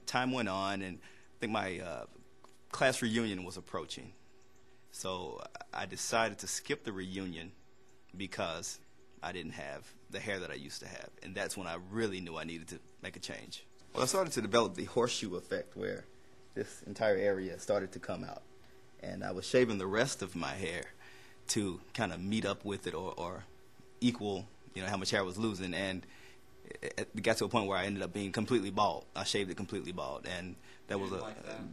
Time went on, and I think my class reunion was approaching. So I decided to skip the reunion because I didn't have the hair that I used to have. And that's when I really knew I needed to make a change. Well, I started to develop the horseshoe effect where this entire area started to come out. And I was shaving the rest of my hair to kind of meet up with it or equal, how much hair I was losing. And it got to a point where I ended up being completely bald. I shaved it completely bald. And that was a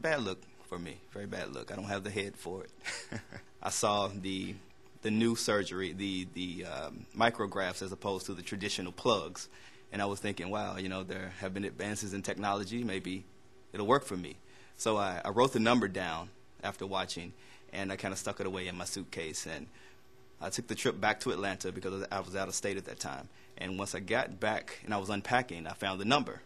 bad look for me, very bad look. I don't have the head for it. I saw the new surgery, the micrographs as opposed to the traditional plugs. And I was thinking, wow, there have been advances in technology. Maybe it'll work for me. So I wrote the number down after watching, and I kind of stuck it away in my suitcase. And I took the trip back to Atlanta because I was out of state at that time. And once I got back and I was unpacking, I found the number.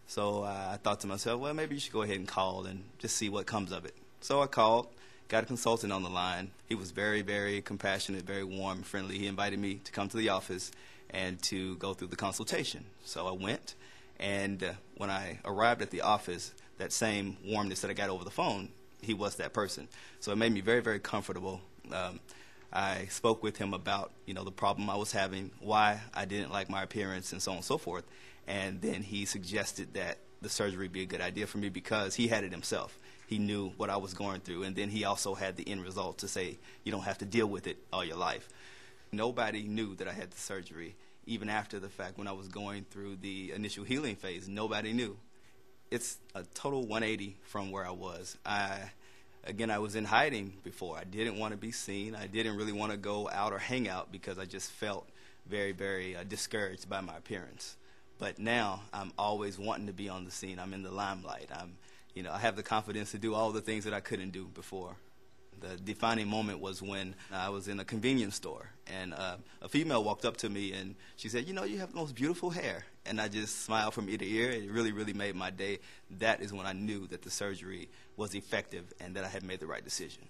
So I thought to myself, well, maybe you should go ahead and call and just see what comes of it. So I called, got a consultant on the line. He was very, very compassionate, very warm and friendly. He invited me to come to the office and to go through the consultation. So I went, and when I arrived at the office, that same warmness that I got over the phone, he was that person. So it made me very, very comfortable. I spoke with him about, the problem I was having, why I didn't like my appearance, and so on and so forth. And then he suggested that the surgery be a good idea for me because he had it himself. He knew what I was going through, and then he also had the end result to say, you don't have to deal with it all your life. Nobody knew that I had the surgery, even after the fact when I was going through the initial healing phase. Nobody knew. It's a total 180 from where I was. Again, I was in hiding before. I didn't want to be seen. I didn't really want to go out or hang out because I just felt very, very discouraged by my appearance. But now I'm always wanting to be on the scene. I'm in the limelight. I have the confidence to do all the things that I couldn't do before. The defining moment was when I was in a convenience store, and a female walked up to me, and she said, you have the most beautiful hair. And I just smiled from ear to ear. It really, really made my day. That is when I knew that the surgery was effective and that I had made the right decision.